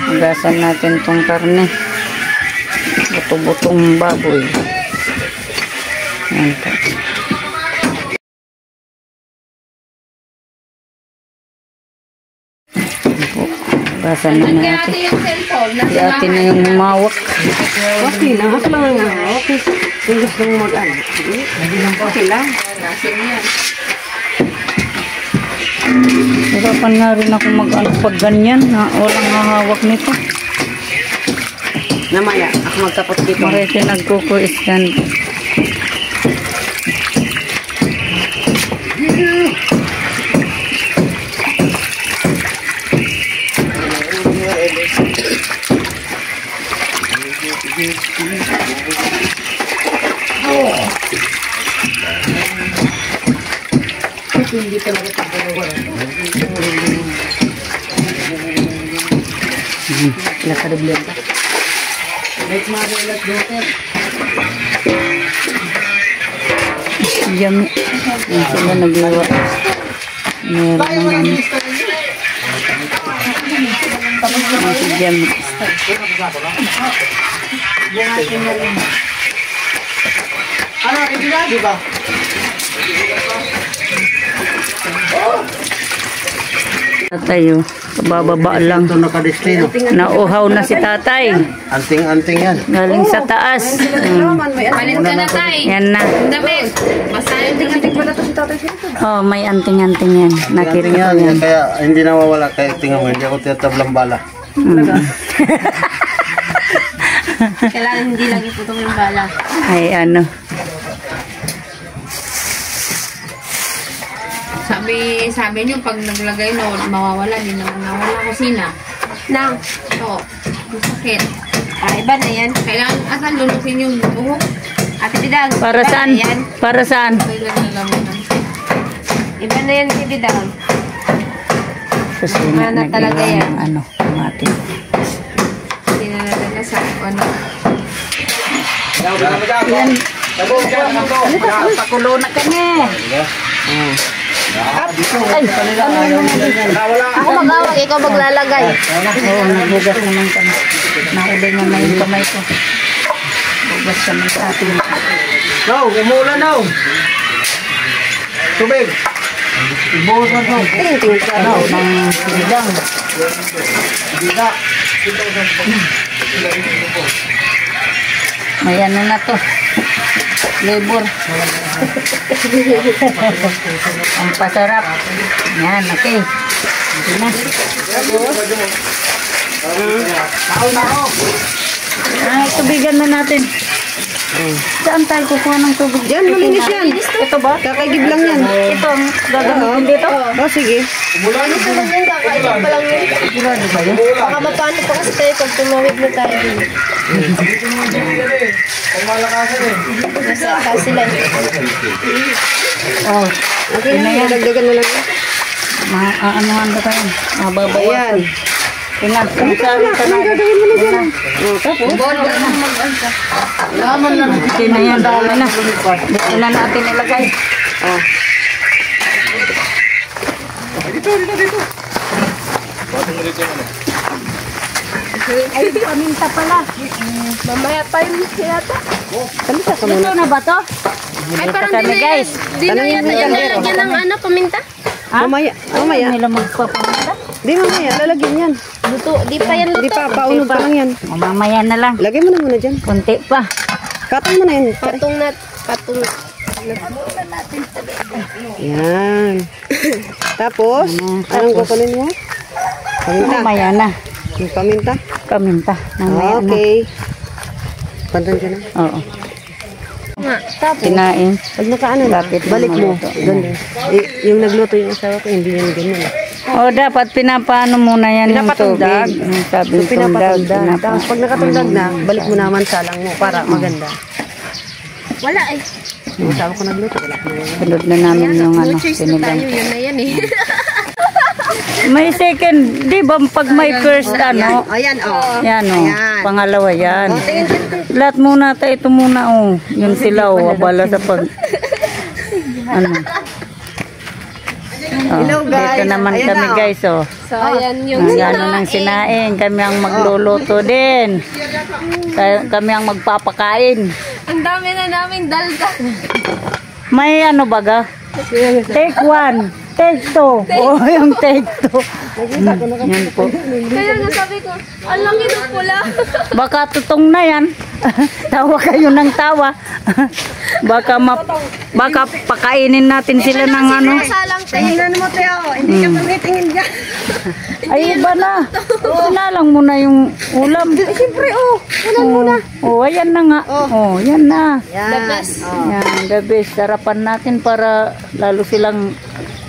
Hugasan natin tong karne. Buto-butong baboy. Ayan po. Hugasan na natin. Si ate na yung humawak. Okay lang. Ako lang ang okay. Kung gusto mong mag-ano. Okay lang. Hirapan nga rin ako mag-ano pag ganyan na walang hahawak nito. Namaya, ako magtapos dito. Marami nagkukuis yan. Hindi talaga pagdalawa. Nakadaglan ka. Let's mother, let's daughter. Yummy. Yan sila naglawa. Meron naman. Masih yummy. Ano, di ba? Tatay, bababa lang. Ito nakadisplay, no? Nauhaw na si tatay. Anting-anting yan. Galing sa taas. Palit ka na, tay. Yan na. Damit. Basta anting-anting pala ito si tatay. Oh, may anting-anting yan. Nakita ko Yan, yan. kaya hindi nawawala. Kaya tingnan mo, hindi ako tiyatablang bala. Kailangan hindi lagi putong yung bala. Ay, ano. Sabi niyo, pag naglagay no, mawawala, di naman nawala kusina. Na, oo. Sakit. Iba na yan. Kailangan, asan lulusin yung buhok? Ate Bidang. Para saan? Para saan? Iba na yan, Ate Bidang. Kusina na talaga yan. Ano, mati. Hindi na nalaga sa ano. Yan. Pakulo na kami. Ay, Ako mag-awag, ikaw maglalagay. oo, nagbugas naman kami. Naulay na na yung kamay ko. Bugas kami sa atin. No, umulan now. Tubig. Ibuhos na to. Ting-ting ka daw ng sinigang. May ano na to. Labor. Ang pasarap. Yan, okay. Ito na. Tubigan na natin. Saan tayo kukuha ng tubig? Yan, malinis yan. Ito ba? Kakagib lang yan. Ito ang gagamitin dito? Oh, sige. Ano pa lang yan, kakainin pa lang yun. Sigurado ba yun? Baka mapano pa kasi tayo pag tumawid na tayo din. Nasa sila. Oh, Okay na yan. Dagdagan mo lang yan. Maanuhan ba tayo? Mababawasan. Ina, kung saan ka na. Tapos? Laman lang. Ito na yan. Dami na. Dito na natin ilagay. Oh. Dito. Ay, paminta pala. Mamaya pa yung yata. Kalisa ka muna. Ito na ba to? Ay, parang Kami, guys. di na yata yung lalagyan ng ano, paminta. Ha? Mamaya. Nila magpapaminta? Di mamaya, lalagyan yan. Luto, di pa yan luto. Di pa, paunod pa lang yan. O, mamaya na lang. Lagay mo na muna dyan. Kunti pa. Katong mo na yan. Patong. Yan. Tapos, anong kukunin mo? Paminta. Mamaya na. Yung paminta. Paminta. Mamaya na. Okay. Pantan dyan na. Oo. Tapos, Kinain. Pag nakaano na, Lapit balik na mo. maluto. Ganda. Yung nagluto yung asawa ko, hindi yan ganyan. O, dapat pinapaano muna yan yung Pinapatundag. tubig. Yung sabi So, pinapatundag. tundag. Tapos pag nakatundag na, balik mo naman salang mo para maganda. wala eh. Yung asawa ko nagluto, wala ko na yan. Sunod na namin yung ano, No choice na sinigang. tayo, yun na yan eh. May second, di ba pag may first ano? Ayan, oh. Yan o, Ayan. pangalawa yan. Oh, tingin, tingin. Lahat muna tayo, ito muna o. Yun sila o, abala sa pag... Ano? Oh, Hello, guys. dito naman Ayan kami na, oh. guys o. So, ayan yung Ang ano ng sinaing, kami ang magluluto din. Kami ang magpapakain. Ang dami na naming dalda. May ano baga? Take 1. Take 2. Oh, yung take 2. Yan po. Kaya nga sabi ko, ang laki ng pula. Baka tutong na yan. Tawa kayo ng tawa. Baka pakainin natin sila ng ano. Salang Tingnan mo, Teo. Hindi ka tumitingin dyan. Ay, iba na. Sinalang mo na yung ulam. Siyempre, oh. Ulan muna. Oh, ayan na nga. Oh, yan na. Yan. The best. Oh. Yan, the best. Sarapan natin para lalo silang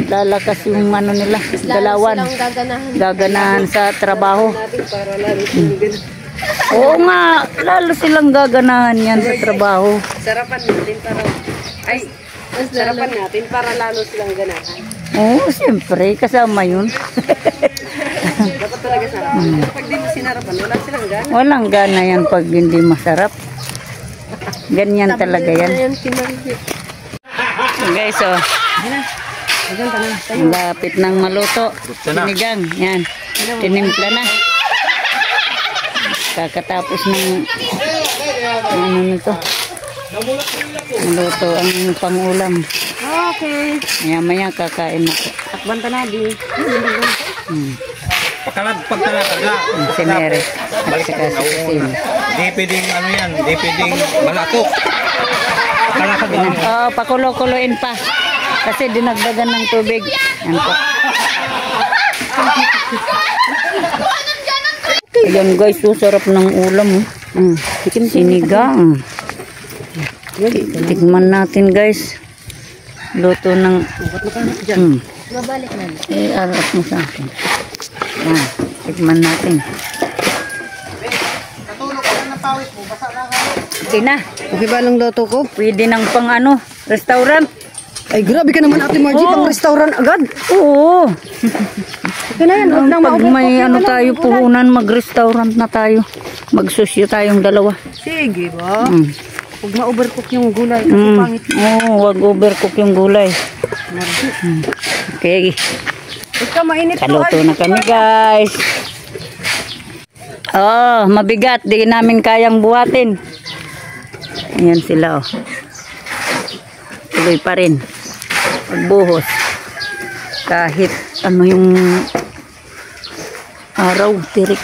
lalakas yung ano nila, dalawan. Silang gaganahan. Gaganahan sa trabaho. Para lalo sumigil. Oo nga, lalo silang gaganahan yan sa trabaho. Sarapan natin para... Ay, sarapan natin para lalo silang ganahan. Oo, siyempre, kasama yun. Dapat talaga sarapan. Pero pag di mo sinarapan, wala silang gana. Walang gana yan pag hindi masarap. Ganyan talaga yan. Guys, oh. Ang lapit ng maluto. Sinigang, yan. Tinimpla na. Kakatapos ng ano nito. Maluto ang pangulam. Okay. Maya-maya kakain na. Takban ka na, di. Pakalagpag ka na kaga. Si Mary. At saka si Christine. Di pwedeng ano yan, di pwedeng malatok. Pakalakad lang. Oh, pakulo-kuloin pa. Kasi dinagdagan ng tubig. Yan po. Ayan guys, so sarap ng ulam. Sinigang. Tikman natin guys. Luto ng... Babalik na. Arap mo sa akin. Yan, tikman natin. Okay na. Okay ba lang luto ko? Pwede ng pang ano, restaurant. Ay, grabe ka naman, Ate Margie, pang restaurant agad. Oo. Okay na yan. Pag may ano tayo, puhunan, mag-restaurant na tayo. Magsusyo tayong dalawa. Sige ba? Mm. Huwag ma-overcook yung gulay. Kasi pangit. Oo, wag overcook yung gulay. Okay. Huwag ka mainit to. Kaluto na kami guys. Oh, mabigat. Di namin kayang buhatin. Ayan sila oh. Tuloy pa rin. Pagbuhos. Kahit ano yung araw. Tirik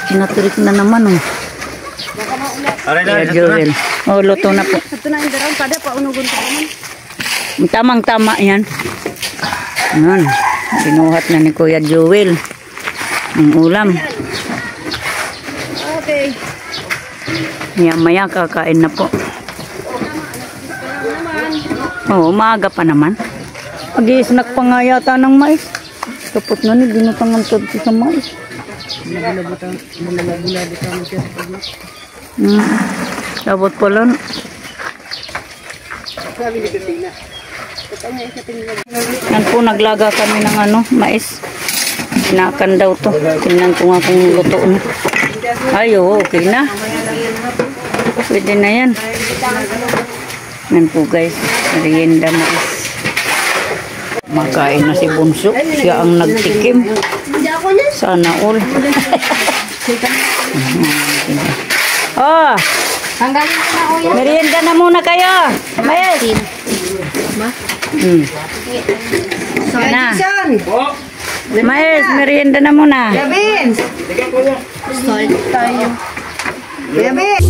na naman oh. Aray na, Kuya Joel. Oh, luto na po. Ito na yung daroon. Kada pa unugon ko naman. Tamang-tama yan. Ayan. Binuhat na ni Kuya Joel. Ang ulam. Okay. Maya kakain na po. Oo, umaga pa naman. Mag-i-snack pa nga yata ng mais. Kapot na ni, binutangan to sa mais. Dapat pala. Yan po, naglaga kami ng ano, mais. Sinakan daw to. Tingnan ko nga kung luto na. Ay, oo, okay na. Pwede na yan. Yan po guys, merienda mais. Makain na si Bunso. Siya ang nagtikim. Sana all. Oh, Tanggalin ko na kuya. merienda na muna kayo. Mais. Na. Mais, merienda na muna. Gabin! Salt tayo. Gabin!